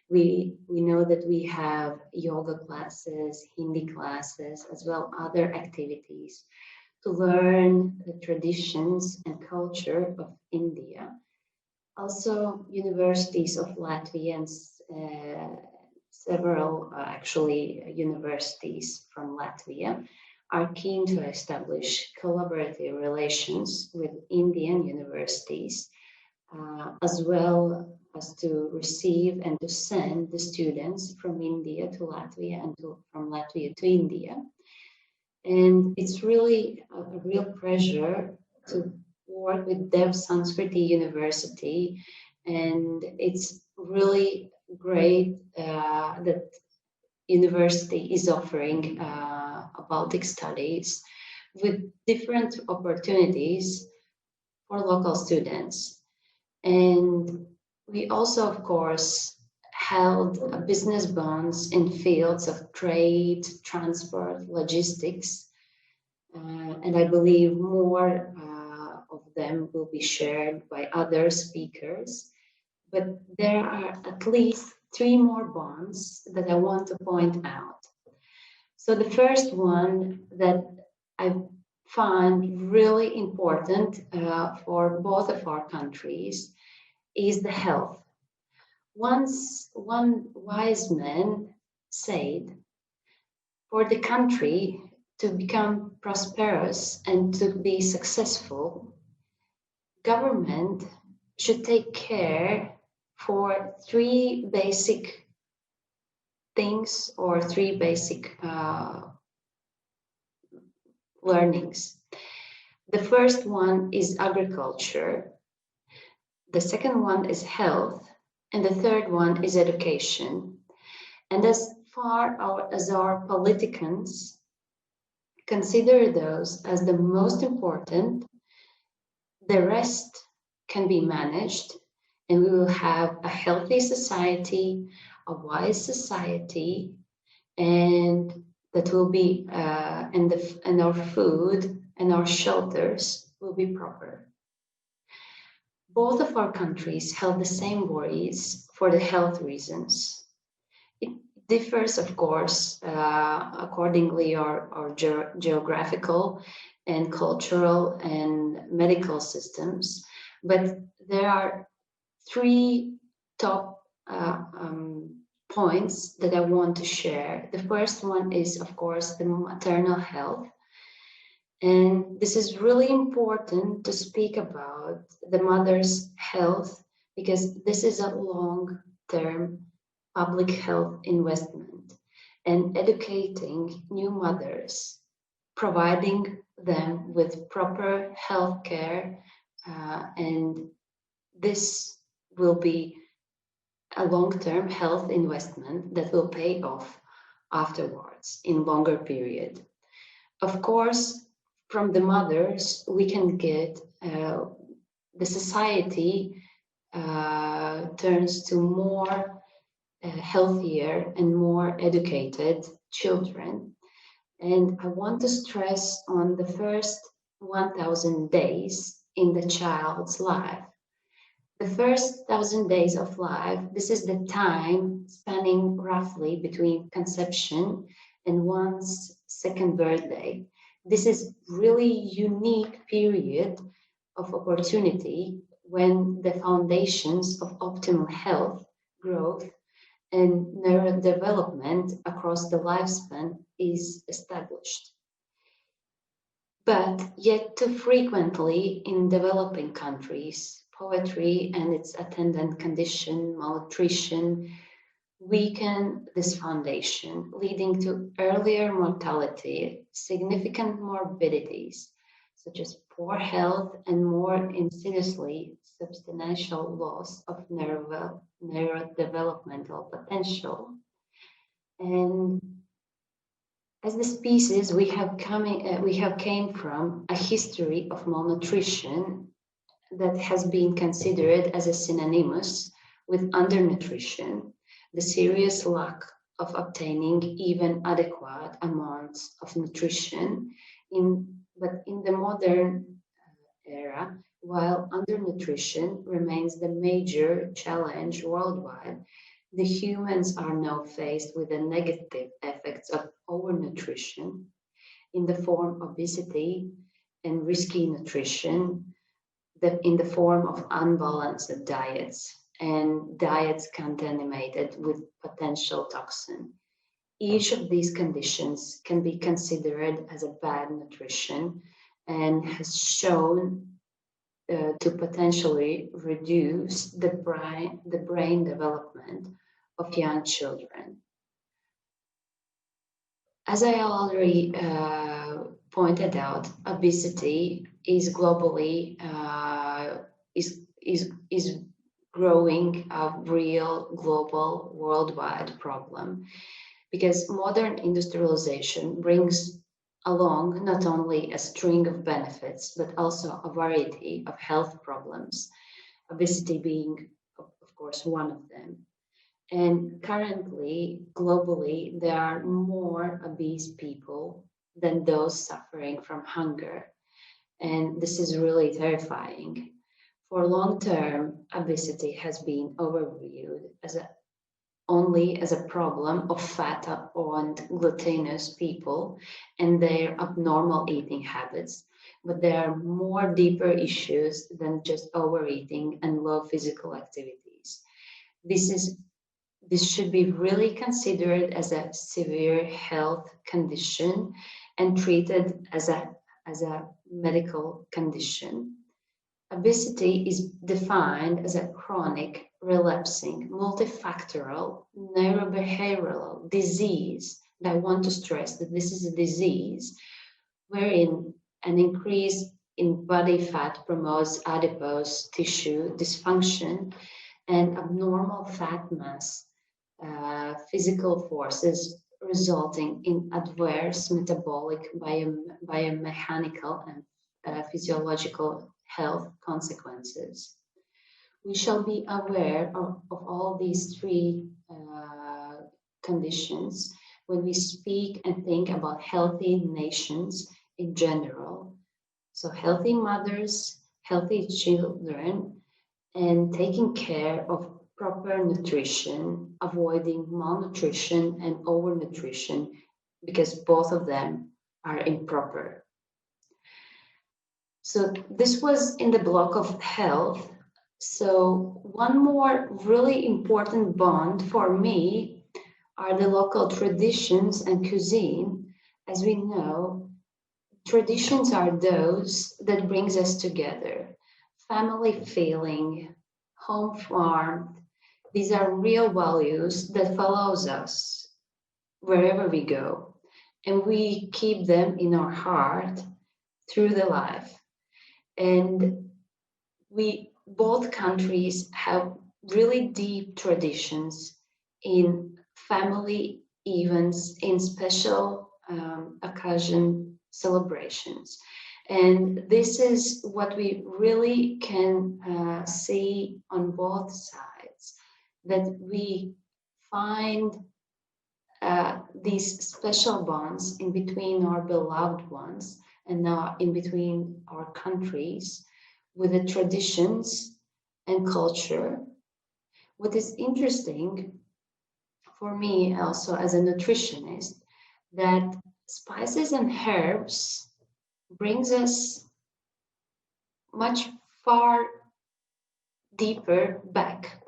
We know that we have yoga classes, Hindi classes, as well other activities to learn the traditions and culture of India. Also, universities of Latvia and several universities from Latvia are keen to establish collaborative relations with Indian universities, as well as to receive and to send the students from India to Latvia and from Latvia to India. And it's really a real pleasure to work with Dev Sanskriti University, and it's really great that university is offering Baltic studies with different opportunities for local students. And we also, of course, held business bonds in fields of trade, transport, logistics, and I believe more of them will be shared by other speakers. But there are at least 3 more bonds that I want to point out. So the first one that I find really important for both of our countries is the health. Once one wise man said, for the country to become prosperous and to be successful, government should take care for 3 basic things or 3 basic learnings. The first one is agriculture, the second one is health, and the third one is education. And as far as our politicians consider those as the most important, the rest can be managed, and we will have a healthy society, a wise society, and that will be and our food and our shelters will be proper. Both of our countries have the same worries for the health reasons. It differs, of course, accordingly our geographical and cultural and medical systems, but there are three top points that I want to share. The first one is, of course, the maternal health. And this is really important to speak about the mother's health because this is a long-term public health investment, and educating new mothers, providing them with proper health care, and this will be a long-term health investment that will pay off afterwards in longer period. Of course, from the mothers, we can get the society turns to more healthier and more educated children. And I want to stress on the first 1,000 days in the child's life. The first 1,000 days of life, this is the time spanning roughly between conception and one's second birthday. This is really unique period of opportunity when the foundations of optimal health, growth, and neurodevelopment across the lifespan is established. But yet too frequently in developing countries, poverty and its attendant condition, malnutrition, weaken this foundation, leading to earlier mortality, significant morbidities, such as poor health and more insidiously substantial loss of neurodevelopmental potential. And as the species, we have came from a history of malnutrition that has been considered as a synonymous with undernutrition, the serious lack of obtaining even adequate amounts of nutrition. But in the modern era, while undernutrition remains the major challenge worldwide, the humans are now faced with the negative effects of overnutrition in the form of obesity and risky nutrition, in the form of unbalanced diets and diets contaminated with potential toxin. Each of these conditions can be considered as a bad nutrition and has shown to potentially reduce the brain development of young children. As I already pointed out, obesity is globally is growing a real global worldwide problem, because modern industrialization brings along not only a string of benefits but also a variety of health problems, obesity being of course one of them. And currently globally there are more obese people than those suffering from hunger, and this is really terrifying. For long term, obesity has been overviewed only as a problem of fat and glutinous people and their abnormal eating habits, but there are more deeper issues than just overeating and low physical activities. This should be really considered as a severe health condition and treated as a medical condition. Obesity is defined as a chronic, relapsing, multifactorial, neurobehavioral disease. And I want to stress that this is a disease wherein an increase in body fat promotes adipose tissue dysfunction and abnormal fat mass physical forces resulting in adverse metabolic, biomechanical, and physiological health consequences. We shall be aware of all these three conditions when we speak and think about healthy nations in general. So healthy mothers, healthy children, and taking care of proper nutrition, avoiding malnutrition and overnutrition, because both of them are improper. So this was in the block of health. So one more really important bond for me are the local traditions and cuisine. As we know, traditions are those that brings us together. Family feeling, home warmth, these are real values that follows us wherever we go. And we keep them in our heart through the life. And both countries have really deep traditions in family events, in special occasion celebrations. And this is what we really can see on both sides, that we find these special bonds in between our beloved ones and in between our countries with the traditions and culture. What is interesting for me also as a nutritionist, that spices and herbs brings us much far deeper back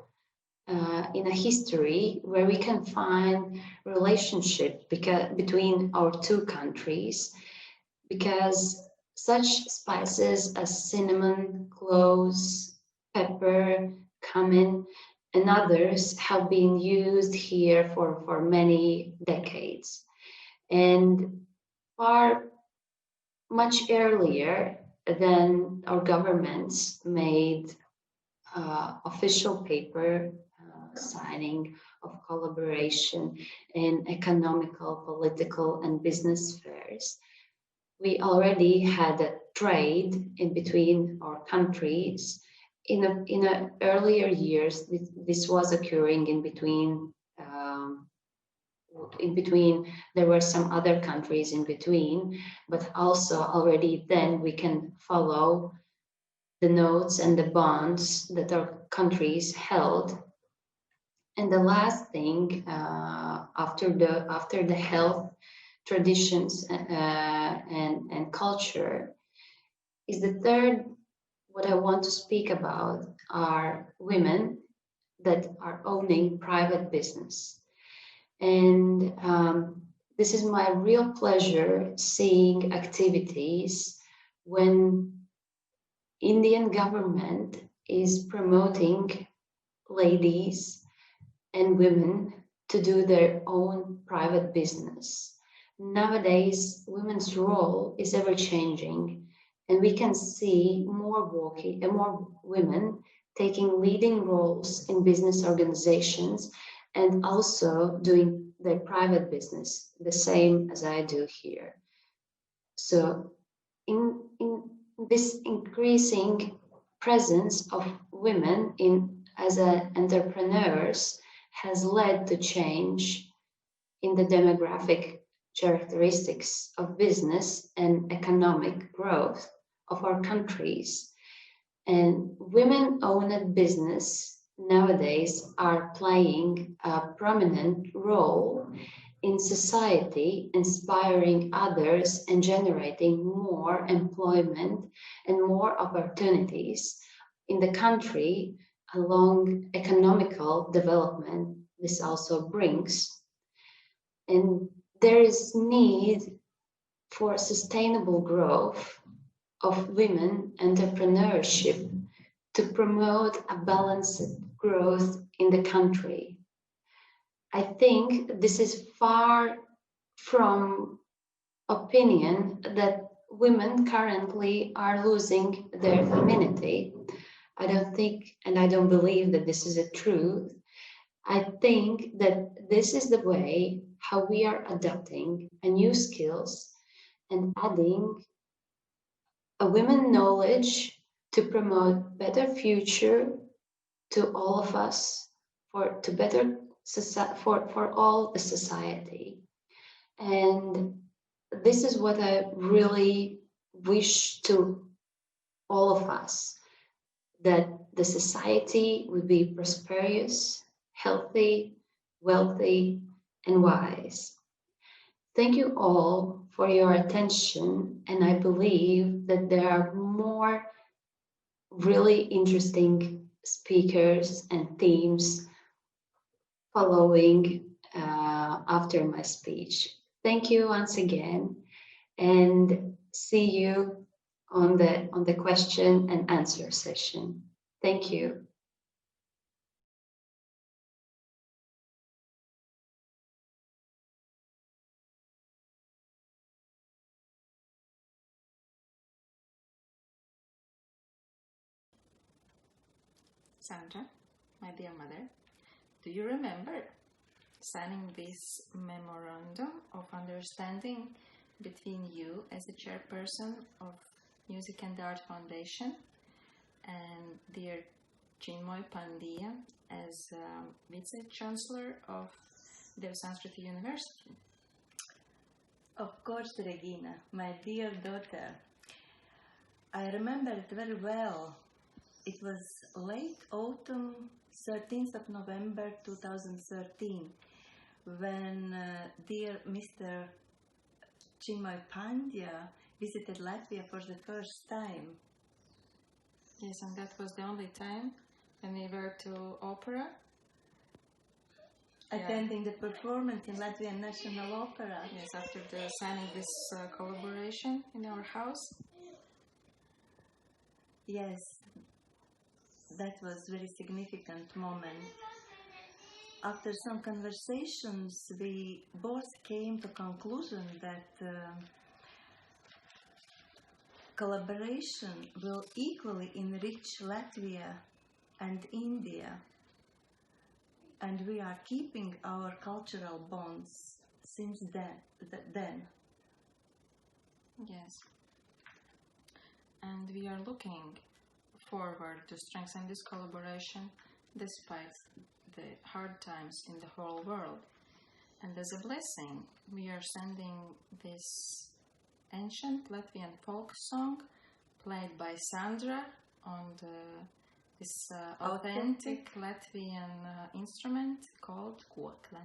in a history where we can find relationship between our two countries, because such spices as cinnamon, cloves, pepper, cumin, and others have been used here for many decades. And far much earlier than our governments made official paper signing of collaboration in economical, political, and business spheres, we already had a trade in between our countries. In earlier years, this was occurring in between. There were some other countries in between, but also already then we can follow the notes and the bonds that our countries held. And the last thing, after the health, traditions and culture, is the third. What I want to speak about are women that are owning private business. And this is my real pleasure seeing activities when Indian government is promoting ladies and women to do their own private business. Nowadays, women's role is ever changing, and we can see more women taking leading roles in business organizations and also doing their private business, the same as I do here. So in this increasing presence of women as entrepreneurs has led to change in the demographic characteristics of business and economic growth of our countries. And women-owned business nowadays are playing a prominent role in society, inspiring others and generating more employment and more opportunities in the country along economical development this also brings. And there is need for sustainable growth of women entrepreneurship to promote a balanced growth in the country. I think this is far from opinion that women currently are losing their femininity. I don't think, and I don't believe that this is a truth. I think that this is the way how we are adapting a new skills and adding a women knowledge to promote better future to all of us, to better for all the society. And this is what I really wish to all of us, that the society would be prosperous, healthy, wealthy, and wise. Thank you all for your attention, and I believe that there are more really interesting speakers and themes following after my speech. Thank you once again, and see you on the question and answer session. Thank you. Sandra, my dear mother, do you remember signing this memorandum of understanding between you as the chairperson of Music and Art Foundation and dear Chinmoy Pandya as Vice-Chancellor of Dev Sanskriti University? Of course, Regina, my dear daughter. I remember it very well. It was late autumn, 13th of November 2013, when dear Mr. Chinmoy Pandya visited Latvia for the first time. Yes, and that was the only time when we were to opera, attending the performance in Latvian National Opera. Yes, after the signing this collaboration in our house. Yes, that was a very significant moment. After some conversations, we both came to conclusion that collaboration will equally enrich Latvia and India, and we are keeping our cultural bonds since then. Yes, and we are looking forward to strengthen this collaboration despite the hard times in the whole world. And as a blessing, we are sending this ancient Latvian folk song played by Sandra on this authentic Latvian instrument called kokle.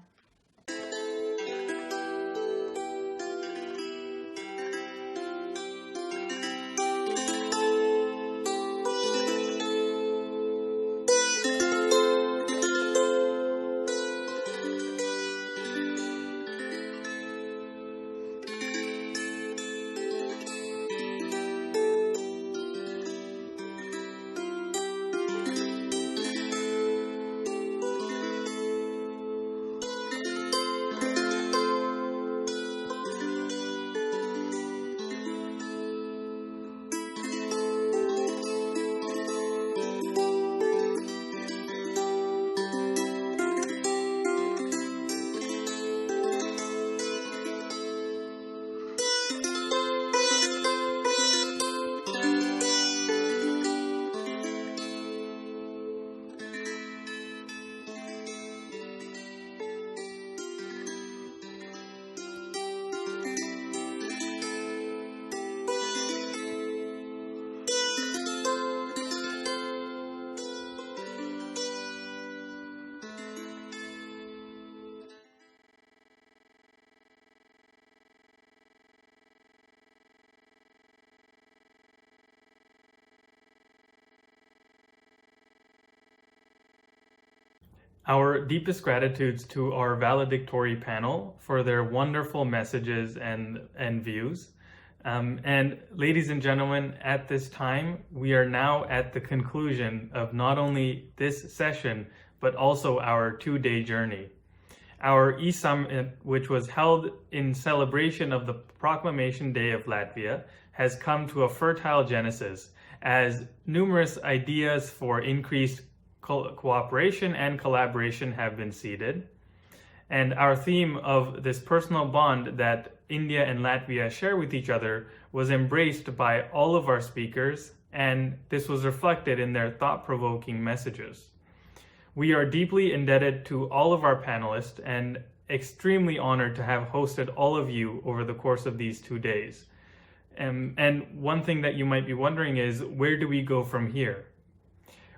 Our deepest gratitudes to our valedictory panel for their wonderful messages and views. And ladies and gentlemen, at this time, we are now at the conclusion of not only this session, but also our 2-day journey. Our e-summit, which was held in celebration of the Proclamation Day of Latvia, has come to a fertile genesis as numerous ideas for increased cooperation and collaboration have been seeded. And our theme of this personal bond that India and Latvia share with each other was embraced by all of our speakers, and this was reflected in their thought-provoking messages. We are deeply indebted to all of our panelists and extremely honored to have hosted all of you over the course of these 2 days. And one thing that you might be wondering is, where do we go from here?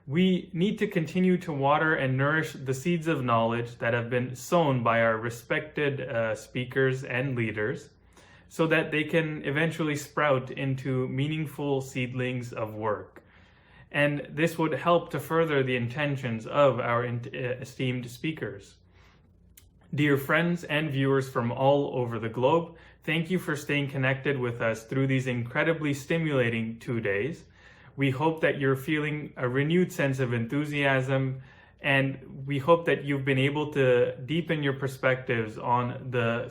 We need to continue to water and nourish the seeds of knowledge that have been sown by our respected speakers and leaders, so that they can eventually sprout into meaningful seedlings of work. And this would help to further the intentions of our esteemed speakers. Dear friends and viewers from all over the globe, thank you for staying connected with us through these incredibly stimulating 2 days. We hope that you're feeling a renewed sense of enthusiasm, and we hope that you've been able to deepen your perspectives on the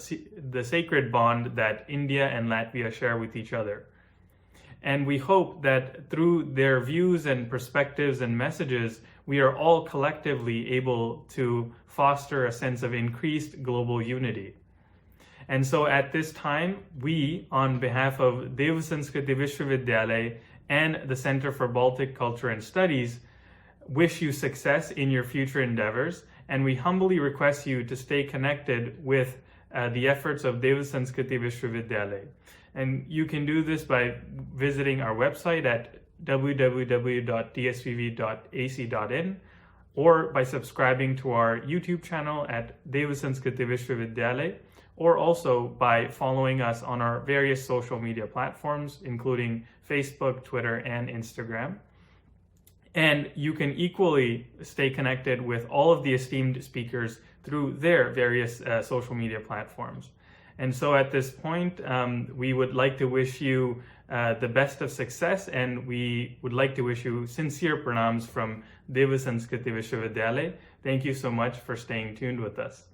sacred bond that India and Latvia share with each other. And we hope that through their views and perspectives and messages, we are all collectively able to foster a sense of increased global unity. And so at this time, we, on behalf of Dev Sanskriti Vishwavidyalaya and the Center for Baltic Culture and Studies, wish you success in your future endeavors, and we humbly request you to stay connected with the efforts of Dev Sanskriti Vishwavidyalaya. And you can do this by visiting our website at www.dsvv.ac.in, or by subscribing to our YouTube channel at Dev Sanskriti Vishwavidyalaya, or also by following us on our various social media platforms, including Facebook, Twitter, and Instagram. And you can equally stay connected with all of the esteemed speakers through their various social media platforms. And so at this point, we would like to wish you the best of success, and we would like to wish you sincere pranams from Dev Sanskriti Vishwavidyalaya. Thank you so much for staying tuned with us.